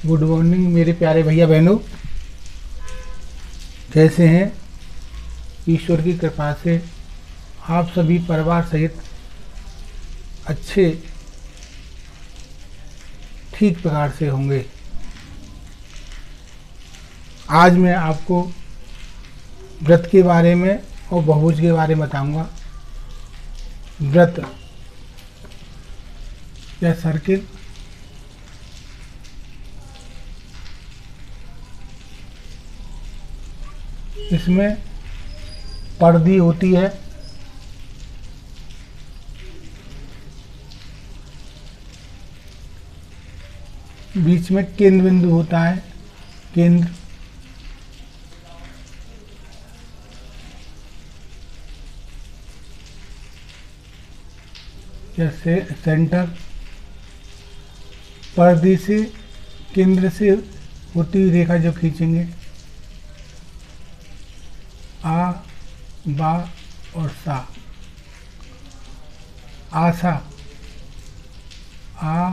Good morning मेरे प्यारे भैया बहनों, कैसे हैं। ईश्वर की कृपा से आप सभी परिवार सहित अच्छे ठीक प्रकार से होंगे। आज मैं आपको व्रत के बारे में और बहुभुज के बारे में बताऊंगा। व्रत या सर्किल इसमें पर्दी होती है, बीच में केंद्र बिंदु होता है। केंद्र जैसे सेंटर पर्दी से केंद्र से होती हुई रेखा जो खींचेंगे, आ बा और सा। आशा आ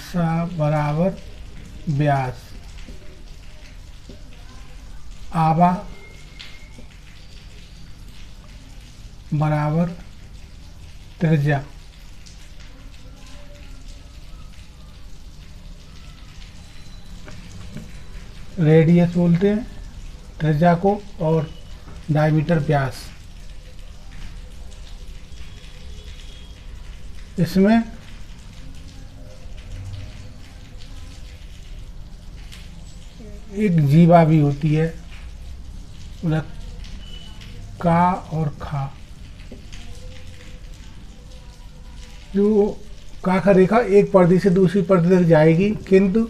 सा बराबर व्यास, आबा बराबर त्रिज्या, रेडियस बोलते हैं त्रिज्या को, और डायमीटर व्यास। इसमें एक जीवा भी होती है, मतलब का और खा। जो का रेखा एक पर्दी से दूसरी पर्दी तक जाएगी, किंतु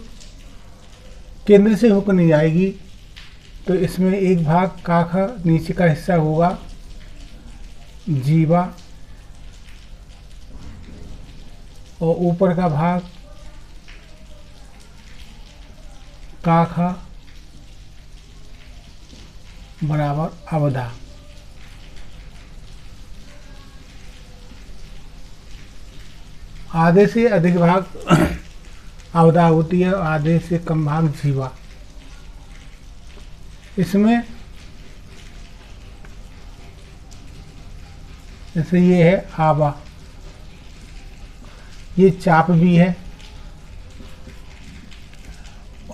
केंद्र से होकर नहीं जाएगी। तो इसमें एक भाग काखा नीचे का हिस्सा होगा जीवा, और ऊपर का भाग काखा बराबर अवधा। आधे से अधिक भाग अवधा होती है, आधे से कम भाग जीवा। इसमें जैसे ये है आबा, ये चाप भी है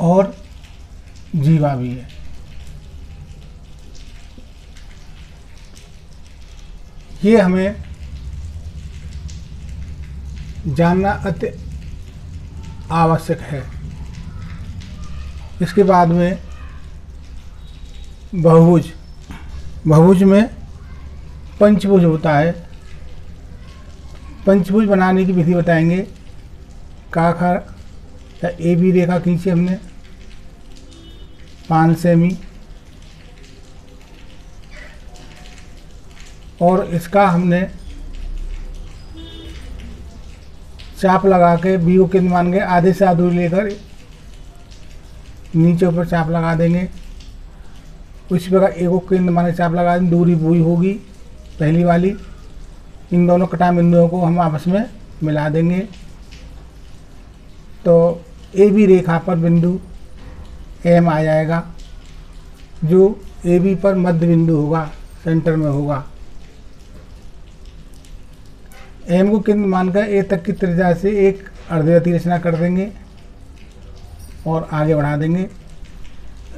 और जीवा भी है। ये हमें जानना अति आवश्यक है। इसके बाद में बहुभुज। बहुभुज में पंचभुज होता है। पंचभुज बनाने की विधि बताएंगे। काखा या ए बी रेखा खींची हमने 5 सेमी, और इसका हमने चाप लगा के बी को केंद्र मान के आधे से आधी लेकर नीचे ऊपर चाप लगा देंगे। उसी प्रकार एक को केंद्र मान के चाप लगा देंगे, दूरी पूरी होगी पहली वाली। इन दोनों कटा बिंदुओं को हम आपस में मिला देंगे, तो ए बी रेखा पर बिंदु एम आ जाएगा, जो ए बी पर मध्य बिंदु होगा, सेंटर में होगा। एम को केंद्र मानकर ए तक की त्रिज्या से एक अर्धवृत्तीय रचना कर देंगे और आगे बढ़ा देंगे।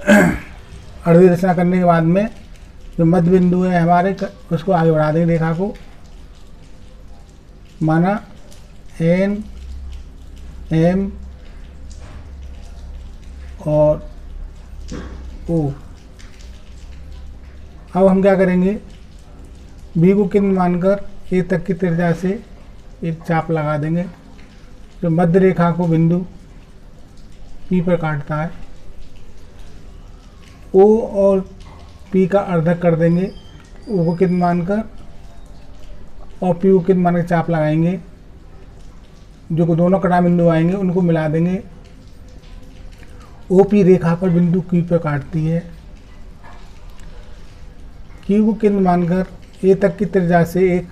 अर्धवृत्तीय रचना करने के बाद में जो मध्य बिंदु है हमारे, उसको आगे बढ़ा देंगे रेखा को। माना एन एम और ओ। अब हम क्या करेंगे, बी को केंद्र मानकर ए तक की त्रिज्या से एक चाप लगा देंगे, जो मध्य रेखा को बिंदु पी पर काटता है। ओ और पी का अर्धक कर देंगे, ओ को केंद्र मानकर, और पी को केंद्र मानकर चाप लगाएंगे। जो दोनों कटा बिंदु आएंगे उनको मिला देंगे। ओ पी रेखा पर बिंदु क्यू पर काटती है। क्यू को केंद्र मानकर ए तक की त्रिज्या से एक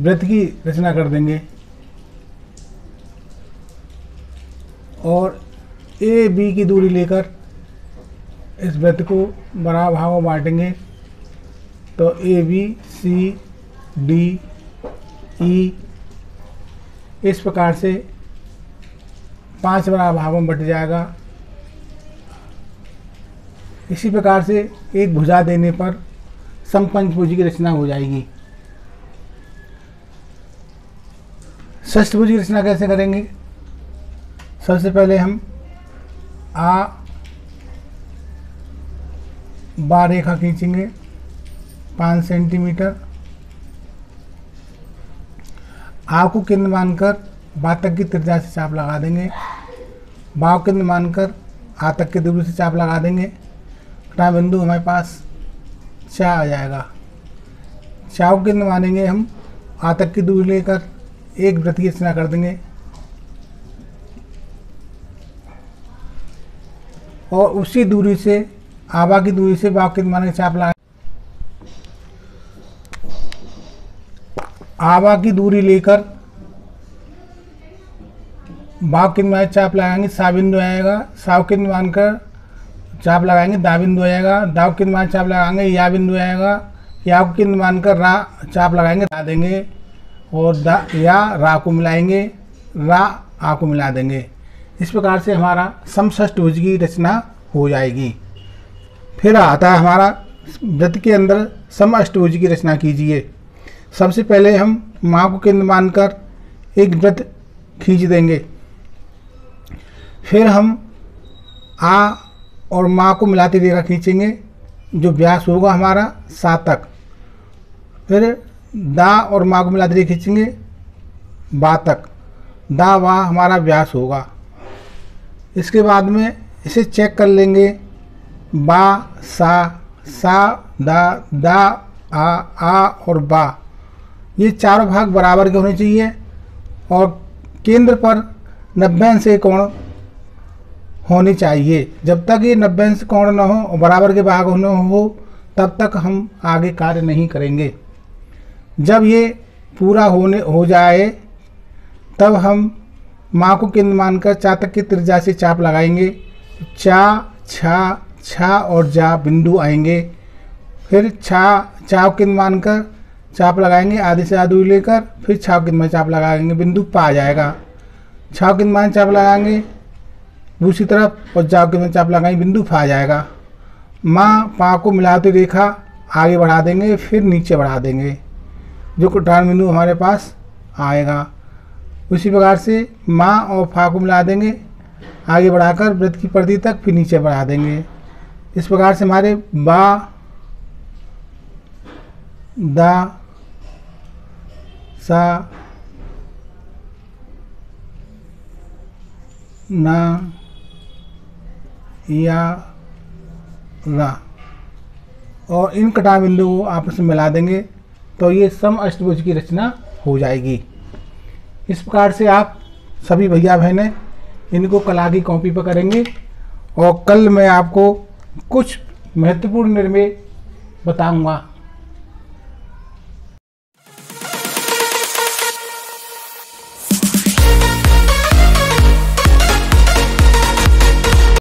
वृत्त की रचना कर देंगे और ए बी की दूरी लेकर इस वृत्त को बराबर भागों में बांटेंगे। तो A B C D E इस प्रकार से 5 बराबर भागों में बट जाएगा। इसी प्रकार से एक भुजा देने पर समपंचभुज की रचना हो जाएगी। षष्ठभुज की रचना कैसे करेंगे? सबसे पहले हम आ बा रेखा खींचेंगे 5 सेंटीमीटर। आ को केंद्र मानकर बा तक की त्रिज्या से चाप लगा देंगे। बा को केंद्र मानकर आ तक की दूरी से चाप लगा देंगे। घटना बिंदु हमारे पास चा आ जाएगा। चा को केंद्र मानेंगे हम, आ तक की दूरी लेकर एक वृत्त की रचना कर देंगे और उसी दूरी से आबा की दूरी से बा को केंद्र मानेंगे चाप लगा। आबा की दूरी लेकर बा को केंद्र माने चाप लगाएंगे, सा बिंदु आएगा। सा को केंद्र मानकर चाप लगाएंगे, दा बिंदु आएगा। दा को केंद्र मान चाप लगाएंगे, या बिंदु आएगा। या को केंद्र मानकर रा चाप लगाएंगे, रा देंगे और दा या रा को मिलाएंगे, रा आ को मिला देंगे। इस प्रकार से हमारा समषष्ठभुज की रचना हो जाएगी। फिर आता है हमारा वृत्त के अंदर समअष्टभुज की रचना कीजिए। सबसे पहले हम माँ को केंद्र मानकर एक वृत्त खींच देंगे। फिर हम आ और माँ को मिलाती रेखा खींचेंगे जो व्यास होगा हमारा 7 तक। फिर दा और माँ को मिलाती रेखा खींचेंगे बा तक। दा वा हमारा व्यास होगा। इसके बाद में इसे चेक कर लेंगे, बा सा दा आ और बा, ये चारों भाग बराबर के होने चाहिए और केंद्र पर 90 अंश के कोण होने चाहिए। जब तक ये 90 अंश कोण न हो और बराबर के भाग न हो तब तक हम आगे कार्य नहीं करेंगे। जब ये पूरा हो जाए तब हम माँ को केंद्र मानकर चा तक की त्रिज्या से चाप लगाएंगे। चा छा और जा बिंदु आएंगे। फिर चा को केंद्र मानकर चाप लगाएंगे आधे से आधी लेकर, फिर छा को केंद्र मान चाप लगाएंगे, बिंदु पा आ जाएगा। छा को केंद्र मान चाप लगाएंगे दूसरी तरफ और जा को केंद्र चाप लगाएंगे, बिंदु फा आ जाएगा। माँ पा को मिलाते रेखा आगे बढ़ा देंगे, फिर नीचे बढ़ा देंगे, जो कटान बिंदु हमारे पास आएगा। उसी प्रकार से माँ और फा को मिला देंगे आगे बढ़ाकर वृत्त की परिधि तक, फिर नीचे बढ़ा देंगे। इस प्रकार से हमारे बा दा सा ना या रा और इन कटा बिंदु को आपस में मिला देंगे तो ये समअष्टभुज की रचना हो जाएगी। इस प्रकार से आप सभी भैया बहनें इनको कला की कॉपी पर करेंगे और कल मैं आपको कुछ महत्वपूर्ण निर्णय बताऊंगा।